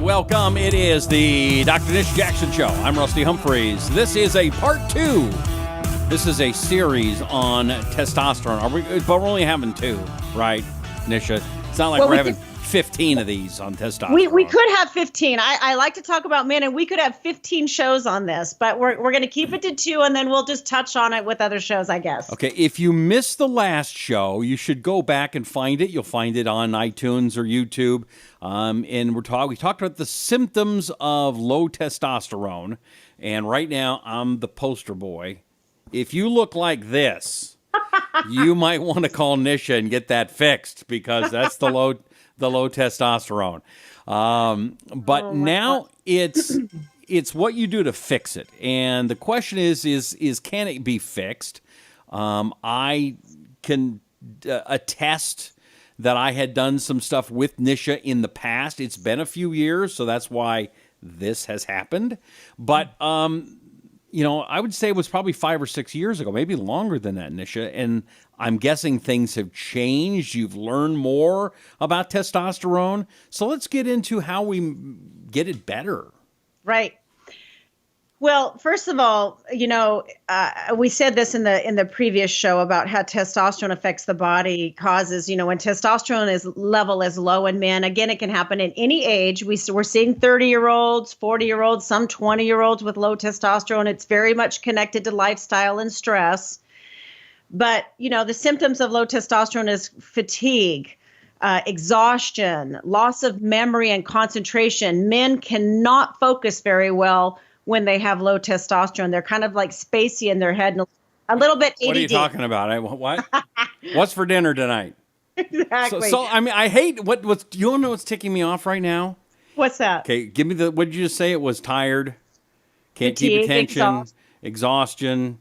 welcome. It is the Dr. Nisha Jackson Show. I'm Rusty Humphreys. This is a part 2. This is a series on testosterone. But we're only having 2, right, Nisha? It's not like we're having 15 of these on testosterone. We could have 15. I like to talk about men, and we could have 15 shows on this, but we're going to keep it to 2, and then we'll just touch on it with other shows, I guess. Okay, if you missed the last show, you should go back and find it. You'll find it on iTunes or YouTube. And we talked about the symptoms of low testosterone, and right now I'm the poster boy. If you look like this, you might want to call Nisha and get that fixed, because that's the low testosterone. But now it's what you do to fix it. And the question is can it be fixed? I can attest that I had done some stuff with Nisha in the past. It's been a few years, so that's why this has happened. But, I would say it was probably 5 or 6 years ago, maybe longer than that, Nisha. And I'm guessing things have changed. You've learned more about testosterone. So let's get into how we get it better. Right. Well, first of all, we said this in the previous show about how testosterone affects the body, causes, when testosterone level is low in men. Again, it can happen at any age. We're seeing 30-year-olds, 40-year-olds, some 20-year-olds with low testosterone. It's very much connected to lifestyle and stress. But, the symptoms of low testosterone is fatigue, exhaustion, loss of memory and concentration. Men cannot focus very well when they have low testosterone. They're kind of like spacey in their head and a little bit ADD. What are you talking about? What? What's for dinner tonight? Exactly. So I hate what's. Do you know what's ticking me off right now? What's that? Okay, give me what did you just say? It was tired, can't Fatigue, keep attention, exhaustion.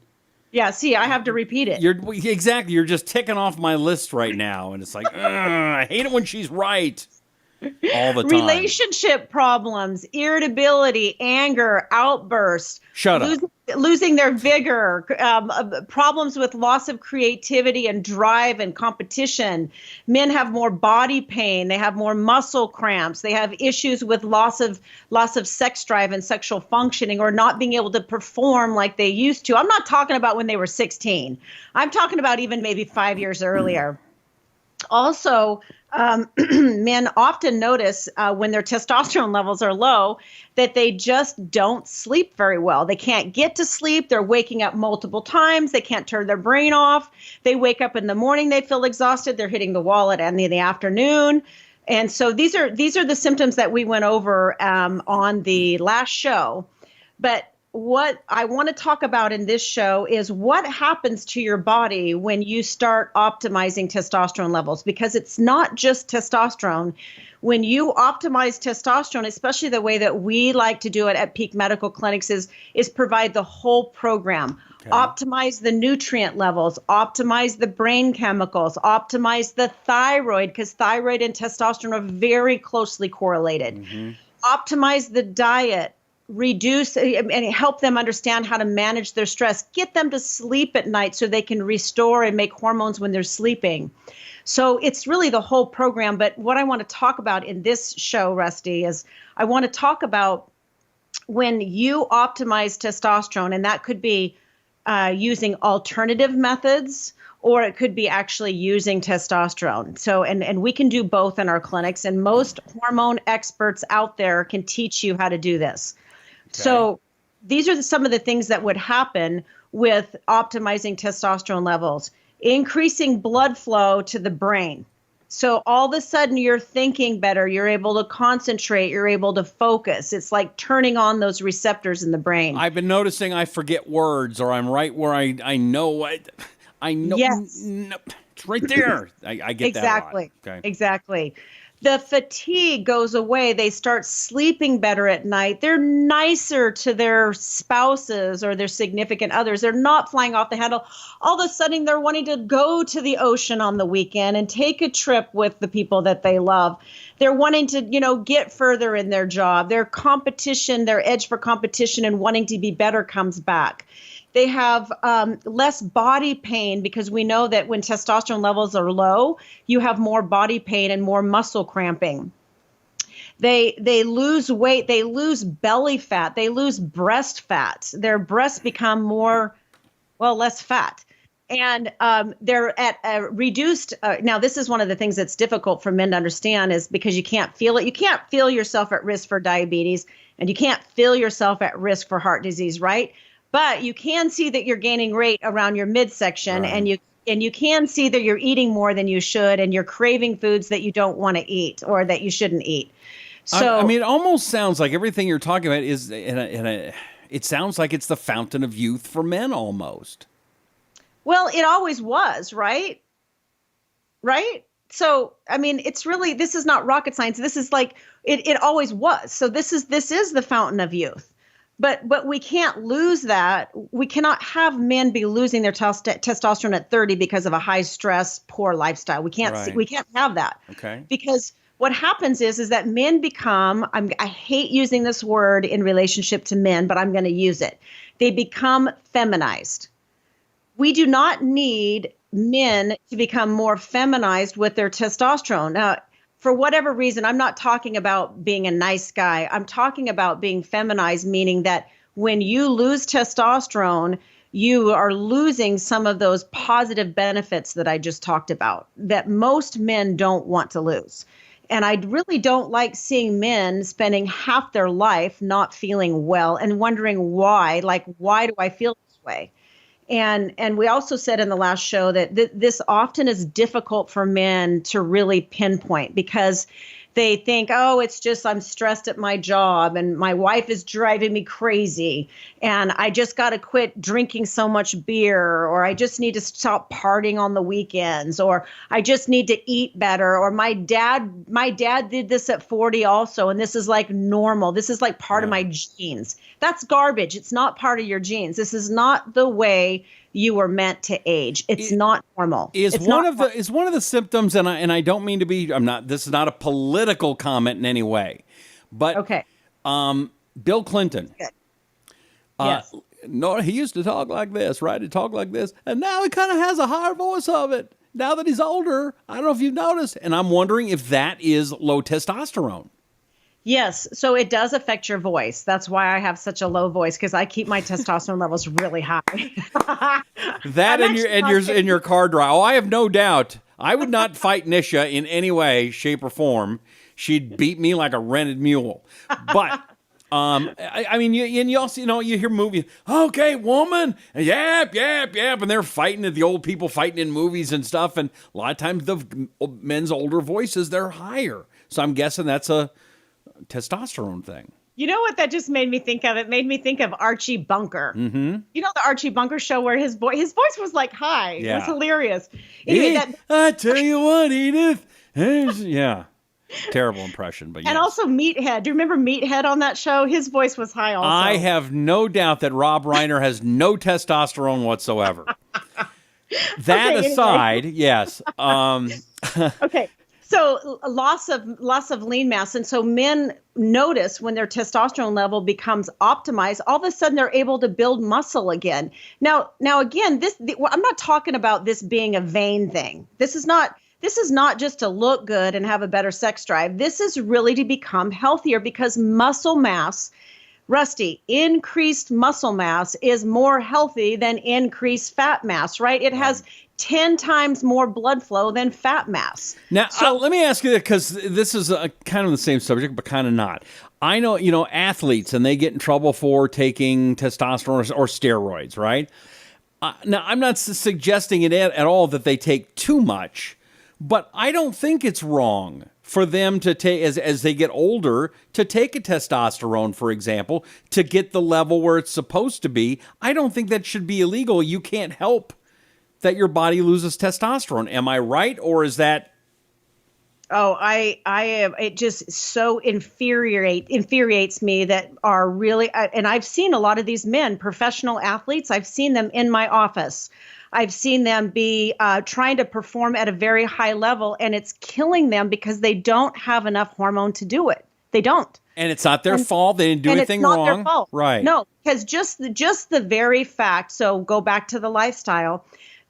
Yeah, see, I have to repeat it. You're just ticking off my list right now, and it's like, I hate it when she's right. All the time. Relationship problems, irritability, anger, outbursts. Shut up. Losing their vigor, problems with loss of creativity and drive and competition. Men have more body pain. They have more muscle cramps. They have issues with loss of sex drive and sexual functioning, or not being able to perform like they used to. I'm not talking about when they were 16. I'm talking about even maybe 5 years earlier. Also, men often notice when their testosterone levels are low that they just don't sleep very well. They can't get to sleep. They're waking up multiple times. They can't turn their brain off. They wake up in the morning. They feel exhausted. They're hitting the wall at end of the afternoon. And so these are the symptoms that we went over on the last show. But what I want to talk about in this show is what happens to your body when you start optimizing testosterone levels, because it's not just testosterone. When you optimize testosterone, especially the way that we like to do it at Peak Medical Clinics, is provide the whole program. Okay. Optimize the nutrient levels, optimize the brain chemicals, optimize the thyroid, because thyroid and testosterone are very closely correlated. Mm-hmm. Optimize the diet. Reduce and help them understand how to manage their stress, get them to sleep at night so they can restore and make hormones when they're sleeping. So it's really the whole program. But what I want to talk about in this show, Rusty, is I want to talk about when you optimize testosterone, and that could be using alternative methods, or it could be actually using testosterone. So, and we can do both in our clinics, and most hormone experts out there can teach you how to do this. Okay. So these are some of the things that would happen with optimizing testosterone levels. Increasing blood flow to the brain. So all of a sudden you're thinking better, you're able to concentrate, you're able to focus. It's like turning on those receptors in the brain. I've been noticing I forget words, or I'm right where I know. I know. Yes. No, it's right there. I get exactly. that a lot. Okay. Exactly. The fatigue goes away. They start sleeping better at night. They're nicer to their spouses or their significant others. They're not flying off the handle. All of a sudden, they're wanting to go to the ocean on the weekend and take a trip with the people that they love. They're wanting to, get further in their job. Their competition, their edge for competition and wanting to be better comes back. They have less body pain, because we know that when testosterone levels are low, you have more body pain and more muscle cramping. They lose weight, they lose belly fat, they lose breast fat. Their breasts become less fat. And they're at a reduced. Now, this is one of the things that's difficult for men to understand, is because you can't feel it. You can't feel yourself at risk for diabetes, and you can't feel yourself at risk for heart disease, right? But you can see that you're gaining weight around your midsection, Right. and you can see that you're eating more than you should, and you're craving foods that you don't want to eat or that you shouldn't eat. So, I mean, it almost sounds like everything you're talking about is it sounds like it's the fountain of youth for men almost. well, it always was, right? Right? So, I mean, this is not rocket science. This is like it always was. So this is the fountain of youth. But we can't lose that. We cannot have men be losing their testosterone at 30 because of a high stress, poor lifestyle. We can't Right. we can't have that. Okay. Because what happens is that men become, I hate using this word in relationship to men, but I'm going to use it. They become feminized. We do not need men to become more feminized with their testosterone. Now, for whatever reason, I'm not talking about being a nice guy. I'm talking about being feminized, meaning that when you lose testosterone, you are losing some of those positive benefits that I just talked about that most men don't want to lose. And I really don't like seeing men spending half their life not feeling well and wondering why, like, why do I feel this way? And we also said in the last show that this often is difficult for men to really pinpoint, because they think, oh, it's just I'm stressed at my job and my wife is driving me crazy and I just got to quit drinking so much beer, or I just need to stop partying on the weekends, or I just need to eat better, or my dad did this at 40 also, and this is like normal. This is like part of my genes. That's garbage. It's not part of your genes. This is not the way you were meant to age. It's not normal. Is one of the symptoms, and I don't mean to be, this is not a political comment in any way, but okay. Bill Clinton. Good. Uh, Yes. No, he used to talk like this, right? He'd talk like this, and now he kind of has a higher voice of it. Now that he's older, I don't know if you've noticed, and I'm wondering if that is low testosterone. Yes. So it does affect your voice. That's why I have such a low voice, because I keep my testosterone levels really high. That and your car drive. Oh, I have no doubt. I would not fight Nisha in any way, shape, or form. She'd beat me like a rented mule. But I mean, you also, you hear movies. Okay, woman, yap, and they're fighting at the old people fighting in movies and stuff. And a lot of times the men's older voices, they're higher. So I'm guessing that's a testosterone thing. You know what that just made me think of? It made me think of Archie Bunker. Mm-hmm. You know the Archie Bunker show where his voice was like high. Yeah. It was hilarious. Anyway, I tell you what, Edith. Yeah. Terrible impression, but yes. And also Meathead. Do you remember Meathead on that show? His voice was high also. I have no doubt that Rob Reiner has no testosterone whatsoever. That okay, aside, anyway. Yes. Okay. So loss of lean mass. And so men notice when their testosterone level becomes optimized, all of a sudden they're able to build muscle again. Now again, I'm not talking about this being a vain thing. This is not just to look good and have a better sex drive. This is really to become healthier, because muscle mass, Rusty, increased muscle mass is more healthy than increased fat mass, right? It has 10 times more blood flow than fat mass. Now, let me ask you that, because this is kind of the same subject, but kind of not. I know, athletes, and they get in trouble for taking testosterone or steroids, right? Now, I'm not suggesting it at all that they take too much, but I don't think it's wrong for them to take, as they get older, to take a testosterone, for example, to get the level where it's supposed to be. I don't think that should be illegal. You can't help that your body loses testosterone. Am I right, or is that? Oh, I am. It just so infuriates me that are really, and I've seen a lot of these men, professional athletes. I've seen them in my office. I've seen them be trying to perform at a very high level, and it's killing them because they don't have enough hormone to do it. They don't. And it's not their fault. They didn't do anything wrong. It's not their fault. Right. No, because just the very fact, so go back to the lifestyle,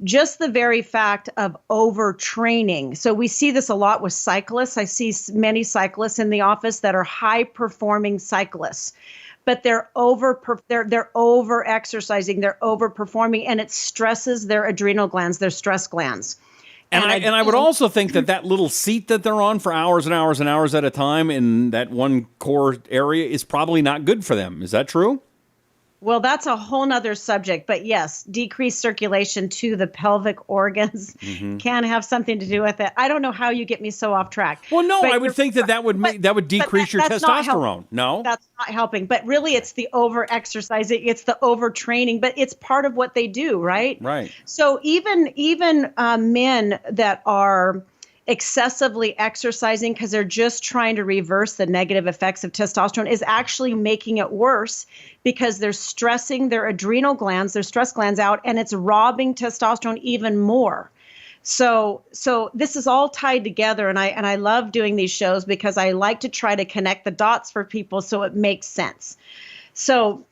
just the very fact of overtraining. So we see this a lot with cyclists. I see many cyclists in the office that are high performing cyclists, but they're over exercising, they're overperforming, and it stresses their adrenal glands, their stress glands. And I would also think that little seat that they're on for hours and hours and hours at a time in that one core area is probably not good for them. Is that true? Well, that's a whole nother subject, but yes, decreased circulation to the pelvic organs can have something to do with it. I don't know how you get me so off track. Well, no, I would think that would decrease your testosterone. No, that's not helping. But really, it's the over exercising, it's the overtraining, but it's part of what they do, right? Right. So even men that are excessively exercising because they're just trying to reverse the negative effects of testosterone is actually making it worse because they're stressing their adrenal glands, their stress glands out, and it's robbing testosterone even more. So this is all tied together, and I love doing these shows because I like to try to connect the dots for people so it makes sense. So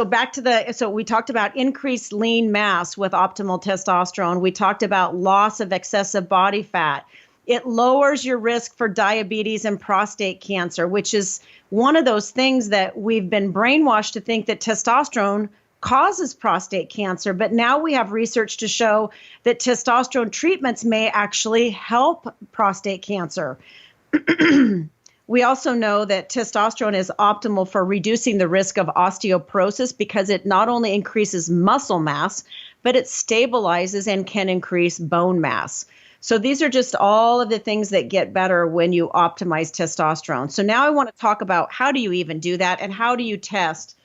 back to so we talked about increased lean mass with optimal testosterone. We talked about loss of excessive body fat. It lowers your risk for diabetes and prostate cancer, which is one of those things that we've been brainwashed to think that testosterone causes prostate cancer. But now we have research to show that testosterone treatments may actually help prostate cancer. We also know that testosterone is optimal for reducing the risk of osteoporosis because it not only increases muscle mass, but it stabilizes and can increase bone mass. So these are just all of the things that get better when you optimize testosterone. So now I want to talk about how do you even do that and how do you test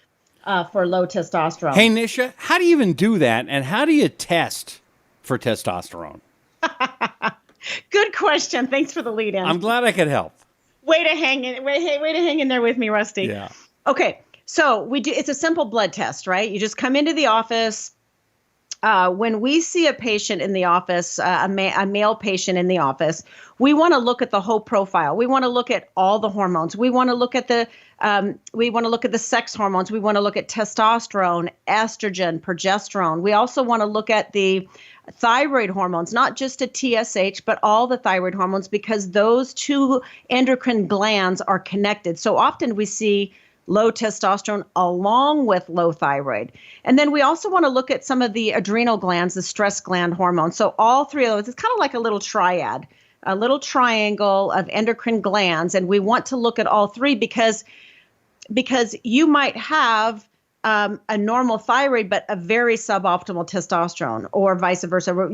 for low testosterone? Hey, Nisha, how do you even do that and how do you test for testosterone? Good question. Thanks for the lead in. I'm glad I could help. Way to hang in there with me, Rusty. Yeah. Okay. So it's a simple blood test, right? You just come into the office. When we see a patient in the office, a male patient in the office, we want to look at the whole profile. We want to look at all the hormones. We want to look at the sex hormones. We want to look at testosterone, estrogen, progesterone. We also want to look at the thyroid hormones, not just a TSH, but all the thyroid hormones, because those two endocrine glands are connected. So often we see low testosterone along with low thyroid. And then we also want to look at some of the adrenal glands, the stress gland hormones. So all three of those, it's kind of like a little triad, a little triangle of endocrine glands. And we want to look at all three because you might have a normal thyroid, but a very suboptimal testosterone, or vice versa.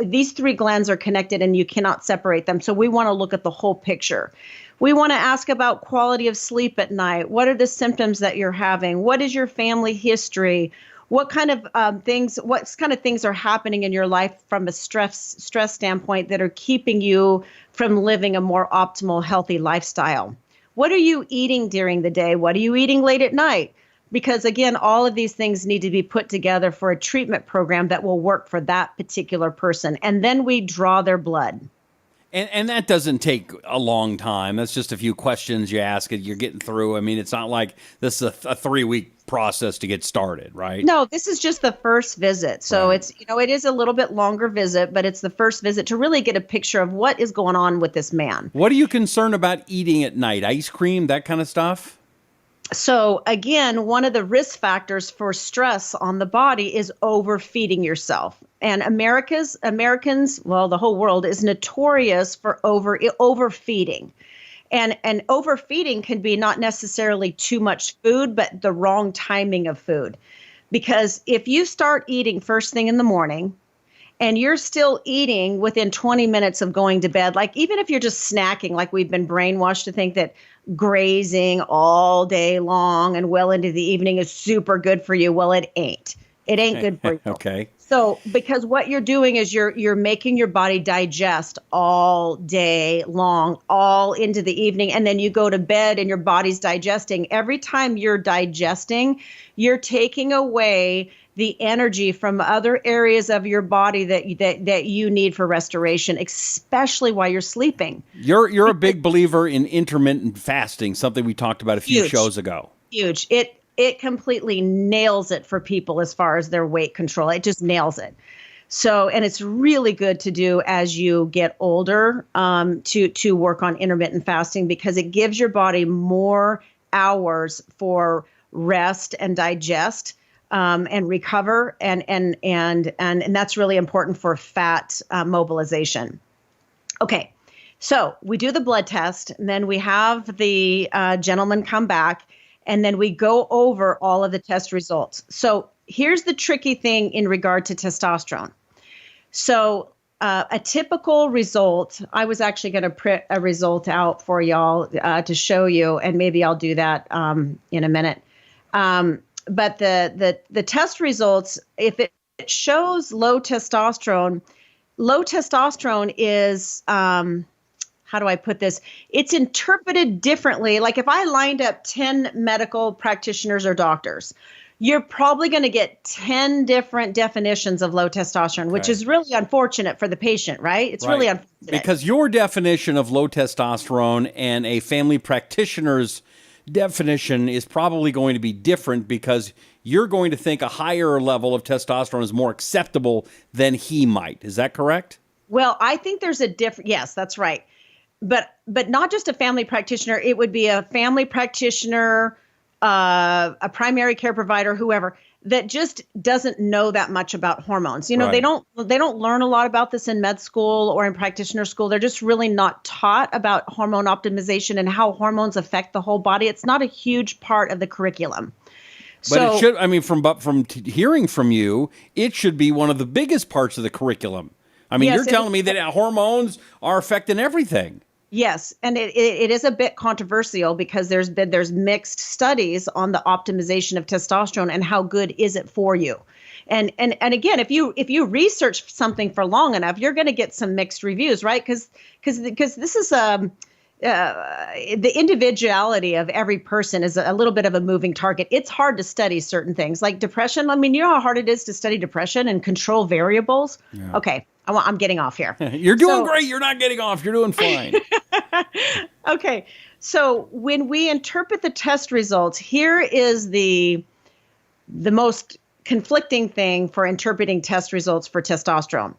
These three glands are connected and you cannot separate them. So we want to look at the whole picture. We want to ask about quality of sleep at night. What are the symptoms that you're having? What is your family history? What kind of things are happening in your life from a stress standpoint that are keeping you from living a more optimal, healthy lifestyle? What are you eating during the day? What are you eating late at night? Because again, all of these things need to be put together for a treatment program that will work for that particular person. And then we draw their blood. And that doesn't take a long time. That's just a few questions you ask and you're getting through. I mean, it's not like this is a 3-week process to get started, right? No, this is just the first visit. So It's, it is a little bit longer visit, but it's the first visit to really get a picture of what is going on with this man. What are you concerned about eating at night? Ice cream, that kind of stuff? So again, one of the risk factors for stress on the body is overfeeding yourself. And Americans, well, the whole world is notorious for overfeeding. And overfeeding can be not necessarily too much food, but the wrong timing of food. Because if you start eating first thing in the morning and you're still eating within 20 minutes of going to bed, like even if you're just snacking, like we've been brainwashed to think that grazing all day long and well into the evening is super good for you. Well, it ain't. It ain't good for you. Okay. So because what you're doing is you're making your body digest all day long, all into the evening, and then you go to bed and your body's digesting. Every time you're digesting, you're taking away the energy from other areas of your body that you need for restoration, especially while you're sleeping. You're a big believer in intermittent fasting, something we talked about a few shows ago. Huge. It completely nails it for people as far as their weight control. It just nails it. So, and it's really good to do as you get older, to work on intermittent fasting, because it gives your body more hours for rest and digest, and recover, and that's really important for fat mobilization. Okay, so we do the blood test, and then we have the gentleman come back, and then we go over all of the test results. So here's the tricky thing in regard to testosterone. So a typical result, I was actually going to print a result out for y'all to show you, and maybe I'll do that in a minute. But the test results, if it shows low testosterone is, how do I put this? It's interpreted differently. Like if I lined up 10 medical practitioners or doctors, you're probably going to get 10 different definitions of low testosterone, which is really unfortunate for the patient, right? It's really unfortunate. Because your definition of low testosterone and a family practitioner's definition is probably going to be different, because you're going to think a higher level of testosterone is more acceptable than he might. Is that correct? Well, I think there's a yes, that's right. But not just a family practitioner. It would be a family practitioner, a primary care provider, whoever, that just doesn't know that much about hormones. You know, they don't learn a lot about this in med school or in practitioner school. They're just really not taught about hormone optimization and how hormones affect the whole body. It's not a huge part of the curriculum. But it should, I mean, from hearing from you, it should be one of the biggest parts of the curriculum. I mean, you're telling me that hormones are affecting everything. Yes, and it is a bit controversial, because there's mixed studies on the optimization of testosterone and how good is it for you. And again, if you research something for long enough, you're going to get some mixed reviews, right? Because this is the individuality of every person is a little bit of a moving target. It's hard to study certain things like depression. I mean, you know how hard it is to study depression and control variables? Yeah. Okay, I'm getting off here. You're doing great. You're not getting off. You're doing fine. Okay, so when we interpret the test results, here is the most conflicting thing for interpreting test results for testosterone.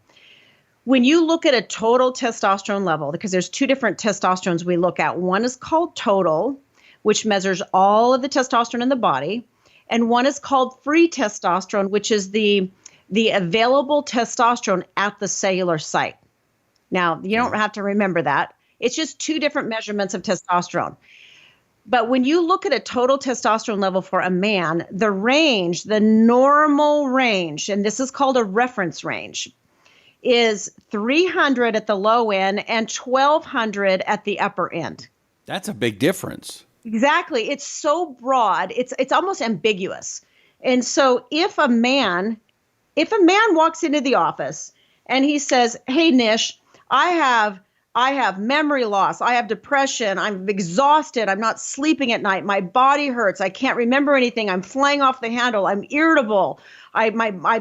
When you look at a total testosterone level, because there's two different testosterones we look at. One is called total, which measures all of the testosterone in the body. And one is called free testosterone, which is the available testosterone at the cellular site. Now, you don't have to remember that. It's just two different measurements of testosterone. But when you look at a total testosterone level for a man, the range, the normal range, and this is called a reference range, is 300 at the low end and 1,200 at the upper end. That's a big difference. Exactly. It's so broad. It's almost ambiguous. And so if a man walks into the office and he says, "Hey, Nish, I have memory loss. I have depression. I'm exhausted. I'm not sleeping at night. My body hurts. I can't remember anything. I'm flying off the handle. I'm irritable. I've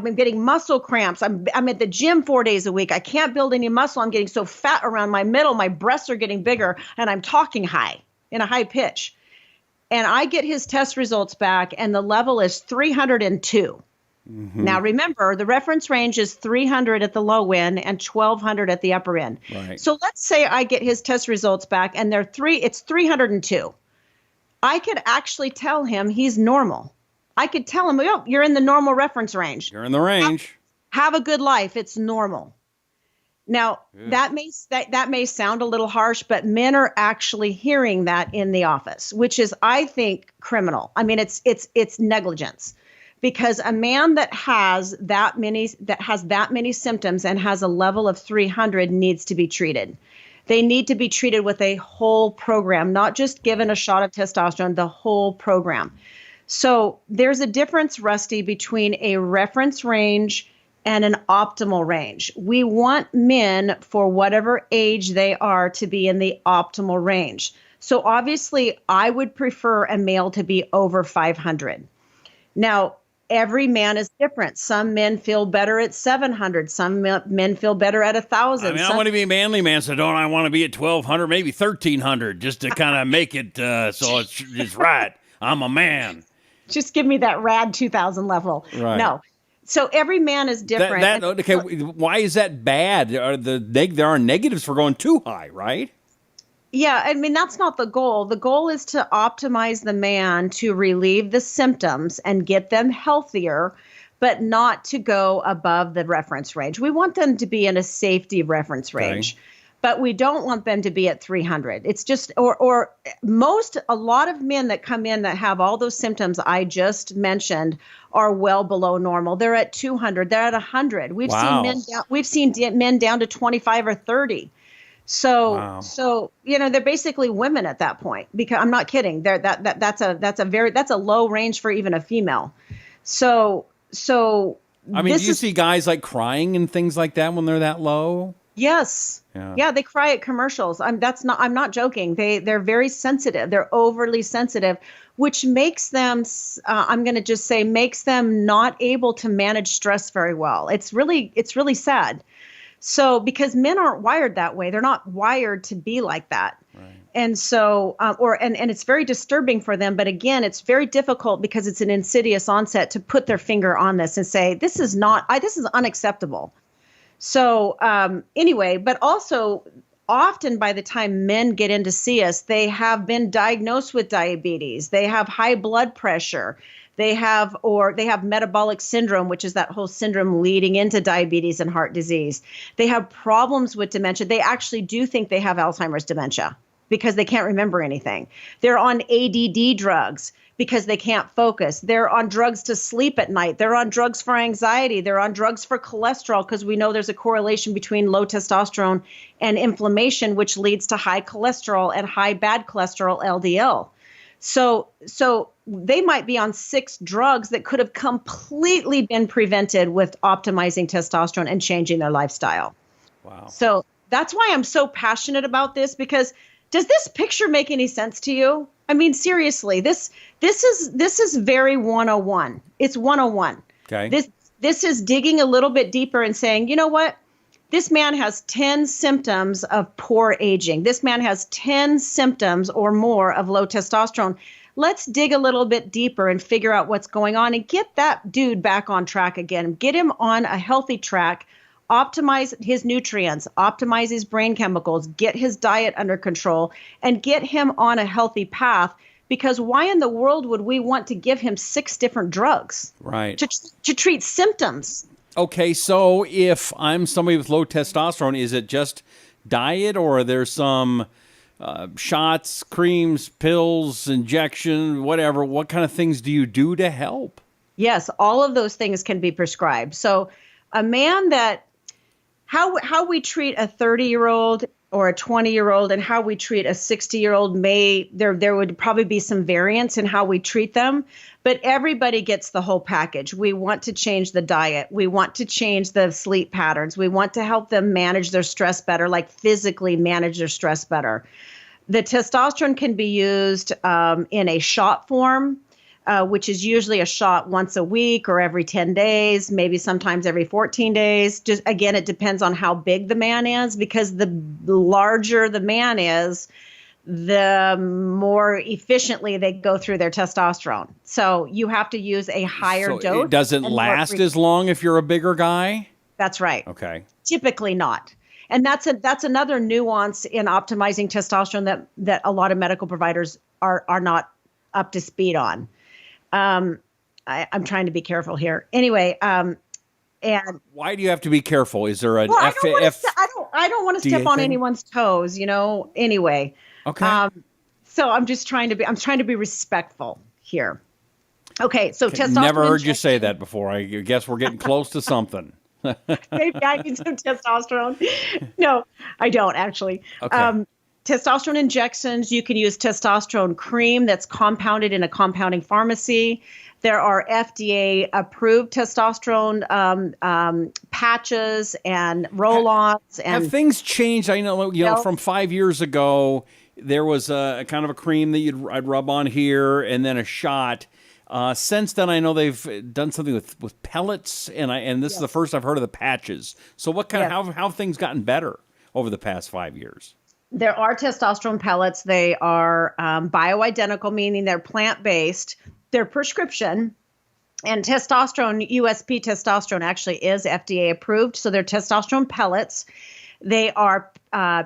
been getting muscle cramps. I'm at the gym 4 days a week. I can't build any muscle. I'm getting so fat around my middle. My breasts are getting bigger, and I'm talking in a high pitch." And I get his test results back, and the level is 302. Mm-hmm. Now, remember, the reference range is 300 at the low end and 1,200 at the upper end. Right. So let's say I get his test results back, and it's 302. I could actually tell him he's normal. I could tell him, "Oh, you're in the normal reference range. You're in the range. Have a good life. It's normal." Now, that may sound a little harsh, but men are actually hearing that in the office, which is, I think, criminal. I mean, it's negligence. Because a man that has that many symptoms and has a level of 300 needs to be treated. They need to be treated with a whole program, not just given a shot of testosterone, the whole program. So there's a difference, Rusty, between a reference range and an optimal range. We want men, for whatever age they are, to be in the optimal range. So obviously, I would prefer a male to be over 500. Now, every man is different. Some men feel better at 700. Some men feel better at 1,000. I mean, I want to be a manly man, so don't I want to be at 1,200, maybe 1,300, just to kind of make it so it's right. I'm a man. Just give me that rad 2,000 level. Right. No. So every man is different. Okay, why is that bad? There are negatives for going too high, right? Yeah, I mean, that's not the goal. The goal is to optimize the man to relieve the symptoms and get them healthier, but not to go above the reference range. We want them to be in a safety reference range. Okay. But we don't want them to be at 300. It's just, a lot of men that come in that have all those symptoms I just mentioned are well below normal. They're at 200. They're at 100. We've seen men down to 25 or 30. So they're basically women at that point. Because I'm not kidding. That's a low range for even a female. So I mean, do you see guys like crying and things like that when they're that low? Yes. Yeah, they cry at commercials. I'm not joking. They're very sensitive. They're overly sensitive, which makes them, I'm going to just say, makes them not able to manage stress very well. It's really sad. So because men aren't wired that way, they're not wired to be like that. Right. And so, and it's very disturbing for them. But again, it's very difficult because it's an insidious onset to put their finger on this and say, this is unacceptable. So anyway, but also often by the time men get in to see us, they have been diagnosed with diabetes. They have high blood pressure. They have metabolic syndrome, which is that whole syndrome leading into diabetes and heart disease. They have problems with dementia. They actually do think they have Alzheimer's dementia because they can't remember anything. They're on ADD drugs because they can't focus. They're on drugs to sleep at night. They're on drugs for anxiety. They're on drugs for cholesterol because we know there's a correlation between low testosterone and inflammation, which leads to high cholesterol and high bad cholesterol, LDL. So they might be on 6 drugs that could have completely been prevented with optimizing testosterone and changing their lifestyle. Wow. So that's why I'm so passionate about this, because does this picture make any sense to you? I mean, seriously, this is very 101. It's 101. Okay. This is digging a little bit deeper and saying, you know what? This man has 10 symptoms of poor aging. This man has 10 symptoms or more of low testosterone. Let's dig a little bit deeper and figure out what's going on and get that dude back on track again. Get him on a healthy track, optimize his nutrients, optimize his brain chemicals, get his diet under control, and get him on a healthy path. Because why in the world would we want to give him 6 different drugs to treat symptoms? Okay, so if I'm somebody with low testosterone, is it just diet, or are there some shots, creams, pills, injection, whatever? What kind of things do you do to help? Yes, all of those things can be prescribed. So a man how we treat a 30-year-old or a 20-year-old and how we treat a 60-year-old there would probably be some variance in how we treat them, but everybody gets the whole package. We want to change the diet. We want to change the sleep patterns. We want to help them manage their stress better, like physically manage their stress better. The testosterone can be used in a shot form, which is usually a shot once a week or every 10 days, maybe sometimes every 14 days. Just again, it depends on how big the man is, because the larger the man is, the more efficiently they go through their testosterone. So you have to use a higher dose. It doesn't last as long if you're a bigger guy? That's right. Okay. Typically not. And that's another nuance in optimizing testosterone that a lot of medical providers are not up to speed on. I'm trying to be careful here. Anyway, and why do you have to be careful? Is there an I don't want to step on anyone's toes, anyway. Okay. So I'm trying to be respectful here. Okay. So testosterone. Never heard you say that before. I guess we're getting close to something. Maybe I need some testosterone. No, I don't actually. Okay. Testosterone injections, you can use testosterone cream that's compounded in a compounding pharmacy. There are FDA-approved testosterone patches and roll-ons. Have things changed? I know, from 5 years ago, there was a kind of a cream that I'd rub on here and then a shot. Since then, I know they've done something with pellets, and this is the first I've heard of the patches. So what kind of how have things gotten better over the past 5 years? There are testosterone pellets. They are bioidentical, meaning they're plant-based. They're prescription. And testosterone, USP testosterone actually is FDA approved. So they're testosterone pellets. They are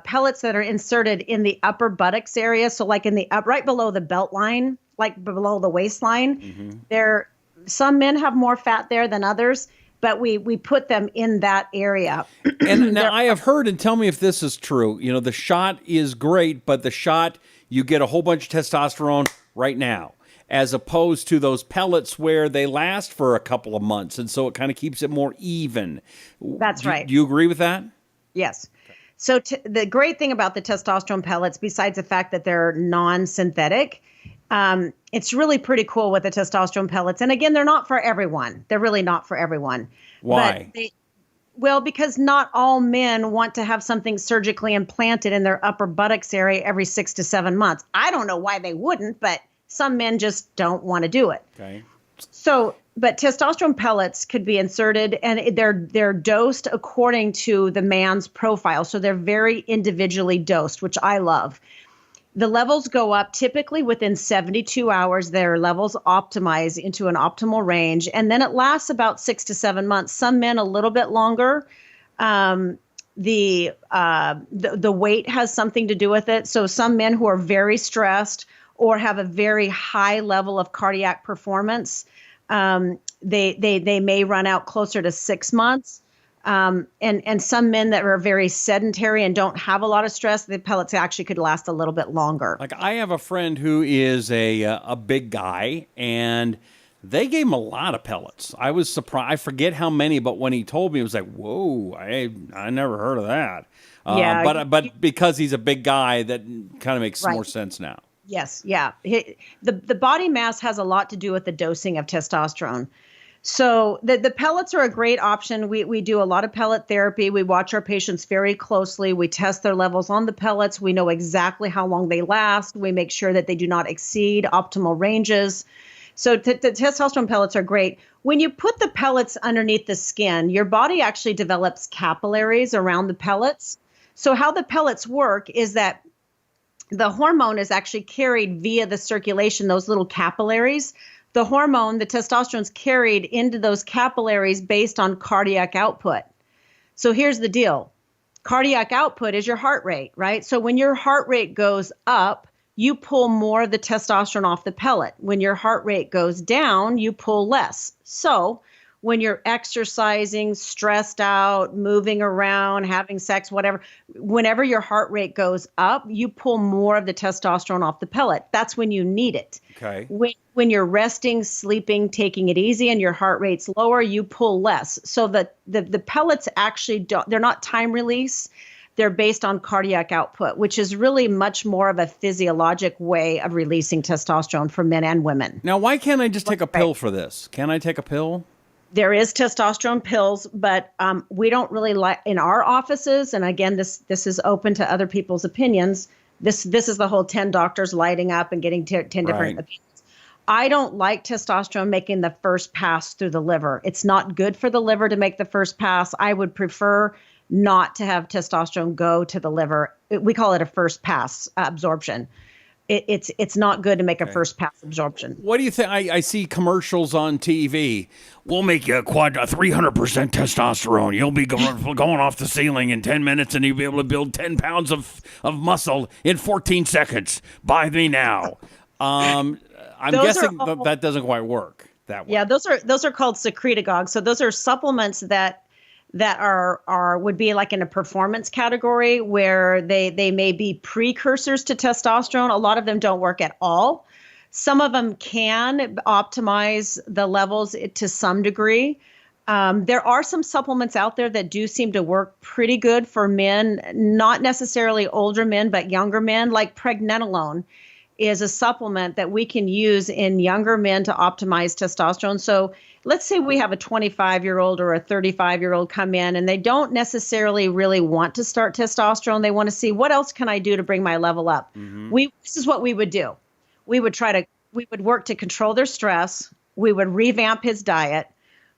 pellets that are inserted in the upper buttocks area. So like in the right below the belt line, like below the waistline. There, some men have more fat there than others, but we put them in that area. And now I have heard, and tell me if this is true, the shot is great, but the shot, you get a whole bunch of testosterone right now, as opposed to those pellets where they last for a couple of months. And so it kind of keeps it more even. That's right. Do you agree with that? Yes. So the great thing about the testosterone pellets, besides the fact that they're non-synthetic, it's really pretty cool with the testosterone pellets. And again, they're not for everyone. They're really not for everyone. Why? Well, because not all men want to have something surgically implanted in their upper buttocks area every 6 to 7 months. I don't know why they wouldn't, but some men just don't want to do it. Okay. So, but testosterone pellets could be inserted, and they're dosed according to the man's profile. So they're very individually dosed, which I love. The levels go up typically within 72 hours. Their levels optimize into an optimal range, and then it lasts about 6 to 7 months. Some men a little bit longer. The weight has something to do with it. So some men who are very stressed or have a very high level of cardiac performance, they may run out closer to 6 months. And some men that are very sedentary and don't have a lot of stress, the pellets actually could last a little bit longer. Like I have a friend who is a big guy, and they gave him a lot of pellets. I was surprised. I forget how many, but when he told me, it was like, whoa, I never heard of that. Yeah, but because he's a big guy, that kind of makes more sense now. Yes, yeah. The body mass has a lot to do with the dosing of testosterone. So the pellets are a great option. We do a lot of pellet therapy. We watch our patients very closely. We test their levels on the pellets. We know exactly how long they last. We make sure that they do not exceed optimal ranges. So the testosterone pellets are great. When you put the pellets underneath the skin, your body actually develops capillaries around the pellets. So how the pellets work is that the hormone is actually carried via the circulation, those little capillaries. The hormone, the testosterone, is carried into those capillaries based on cardiac output. So here's the deal. Cardiac output is your heart rate, right? So when your heart rate goes up, you pull more of the testosterone off the pellet. When your heart rate goes down, you pull less. So when you're exercising, stressed out, moving around, having sex, whatever, whenever your heart rate goes up, you pull more of the testosterone off the pellet. That's when you need it. Okay. When you're resting, sleeping, taking it easy, and your heart rate's lower, you pull less. So the pellets actually they're not time release. They're based on cardiac output, which is really much more of a physiologic way of releasing testosterone for men and women. Now, why can't I just take a pill for this? Can I take a pill? There is testosterone pills, but we don't really like in our offices. And again, this is open to other people's opinions. This is the whole 10 doctors lighting up and getting 10 different opinions. I don't like testosterone making the first pass through the liver. It's not good for the liver to make the first pass. I would prefer not to have testosterone go to the liver. We call it a first pass absorption. It's not good to make a first pass absorption. What do you think? I see commercials on TV. We'll make you a 300% testosterone. You'll be going off the ceiling in 10 minutes, and you'll be able to build 10 pounds of muscle in 14 seconds. Buy me now. I'm guessing that doesn't quite work that way. Yeah, those are called secretagogues. So those are supplements that would be like in a performance category where they may be precursors to testosterone. A lot of them don't work at all. Some of them can optimize the levels to some degree. There are some supplements out there that do seem to work pretty good for men, not necessarily older men, but younger men, like pregnenolone is a supplement that we can use in younger men to optimize testosterone. So let's say we have a 25-year-old or a 35-year-old come in and they don't necessarily really want to start testosterone. They want to see what else can I do to bring my level up. Mm-hmm. This is what we would do. We would work to control their stress. We would revamp his diet.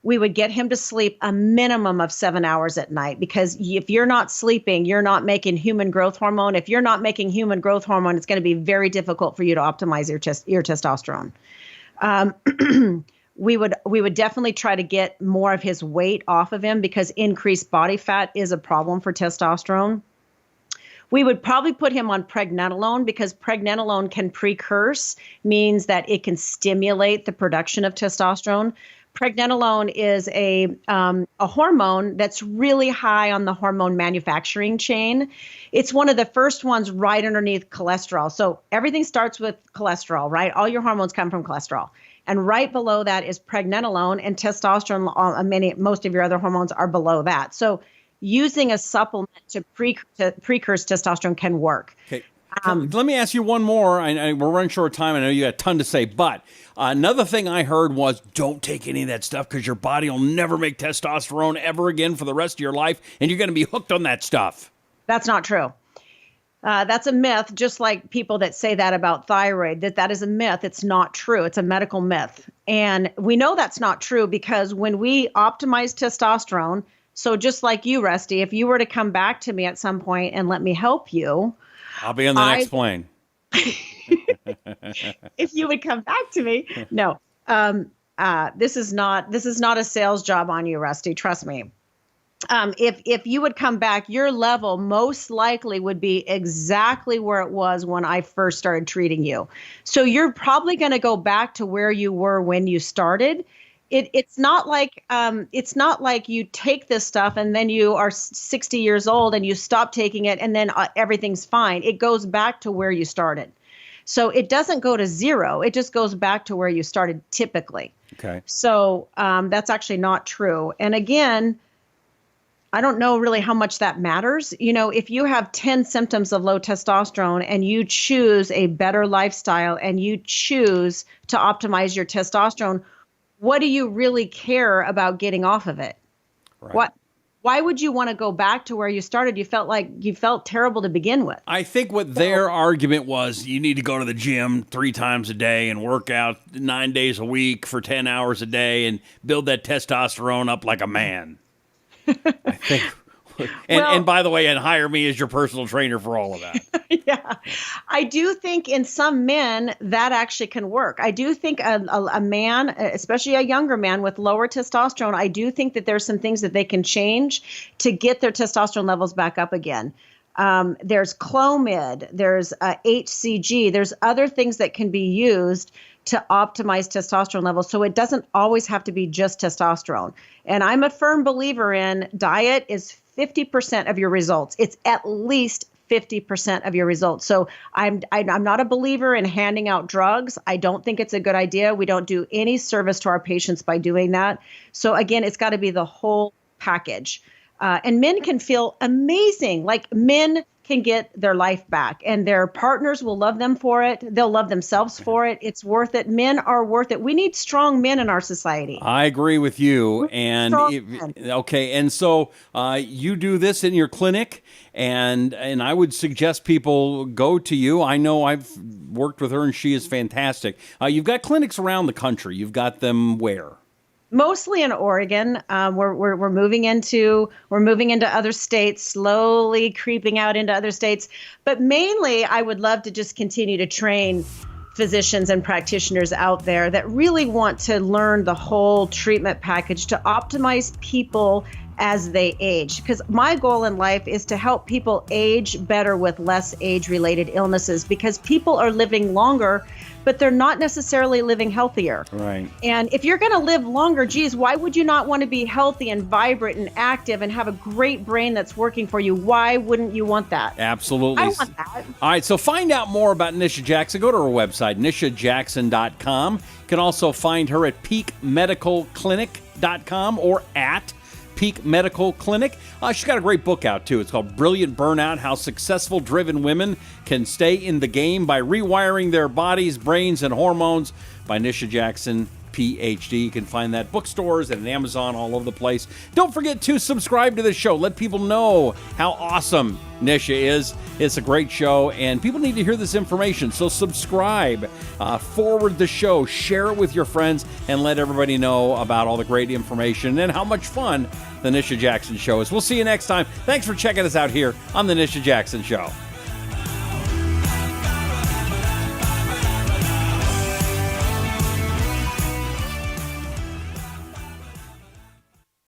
We would get him to sleep a minimum of 7 hours at night, because if you're not sleeping, you're not making human growth hormone. If you're not making human growth hormone, it's going to be very difficult for you to optimize your testosterone. we would definitely try to get more of his weight off of him, because increased body fat is a problem for testosterone. We would probably put him on pregnenolone, because pregnenolone can precurse, means that it can stimulate the production of testosterone. Pregnenolone is a hormone that's really high on the hormone manufacturing chain. It's one of the first ones right underneath cholesterol. So everything starts with cholesterol, right? All your hormones come from cholesterol. And right below that is pregnenolone, and testosterone. Most of your other hormones are below that. So using a supplement to precurse testosterone can work. Okay. Let me ask you one more. We're running short of time. I know you got a ton to say, but another thing I heard was don't take any of that stuff, because your body will never make testosterone ever again for the rest of your life, and you're going to be hooked on that stuff. That's not true. That's a myth, just like people that say that about thyroid, that is a myth. It's not true. It's a medical myth. And we know that's not true because when we optimize testosterone, so just like you, Rusty, if you were to come back to me at some point and let me help you, I'll be on the next plane. If you would come back to me, no, this is not a sales job on you, Rusty. Trust me. If you would come back, your level most likely would be exactly where it was when I first started treating you. So you're probably going to go back to where you were when you started. It's not like you take this stuff and then you are 60 years old and you stop taking it and then everything's fine. It goes back to where you started. So it doesn't go to zero. It just goes back to where you started typically. Okay. So that's actually not true. And again, I don't know really how much that matters. You know, if you have 10 symptoms of low testosterone and you choose a better lifestyle and you choose to optimize your testosterone, what do you really care about getting off of it? Right. Why would you want to go back to where you started? You felt terrible to begin with. I think what their argument was, you need to go to the gym 3 times a day and work out 9 days a week for 10 hours a day and build that testosterone up like a man. I think. And by the way, and hire me as your personal trainer for all of that. Yeah. I do think in some men that actually can work. I do think a man, especially a younger man with lower testosterone, I do think that there's some things that they can change to get their testosterone levels back up again. There's Clomid, there's HCG, there's other things that can be used to optimize testosterone levels. So it doesn't always have to be just testosterone. And I'm a firm believer in diet is 50% of your results. It's at least 50% of your results. So I'm not a believer in handing out drugs. I don't think it's a good idea. We don't do any service to our patients by doing that. So again, it's got to be the whole package. And men can feel amazing. Like men can get their life back and their partners will love them for it. They'll love themselves for it. It's worth it. Men are worth it. We need strong men in our society. I agree with you. And okay. And so you do this in your clinic, and I would suggest people go to you. I know I've worked with her and she is fantastic. You've got clinics around the country. You've got them where? Mostly in Oregon. We're moving into other states, slowly creeping out into other states. But mainly, I would love to just continue to train physicians and practitioners out there that really want to learn the whole treatment package to optimize people as they age. Because my goal in life is to help people age better with less age-related illnesses, because people are living longer, but they're not necessarily living healthier. Right. And if you're going to live longer, geez, why would you not want to be healthy and vibrant and active and have a great brain that's working for you? Why wouldn't you want that? Absolutely. I want that. All right, so find out more about Nisha Jackson. Go to her website, nishajackson.com. You can also find her at peakmedicalclinic.com or at Peak Medical Clinic. She's got a great book out, too. It's called Brilliant Burnout, How Successful Driven Women Can Stay in the Game by Rewiring Their Bodies, Brains, and Hormones by Nisha Jackson, PhD. You can find that bookstores and Amazon all over the place. Don't forget to subscribe to the show. Let people know how awesome Nisha is. It's a great show, and people need to hear this information. So subscribe, forward the show, share it with your friends, and let everybody know about all the great information and how much fun the Nisha Jackson Show is. We'll see you next time. Thanks for checking us out here on the Nisha Jackson Show.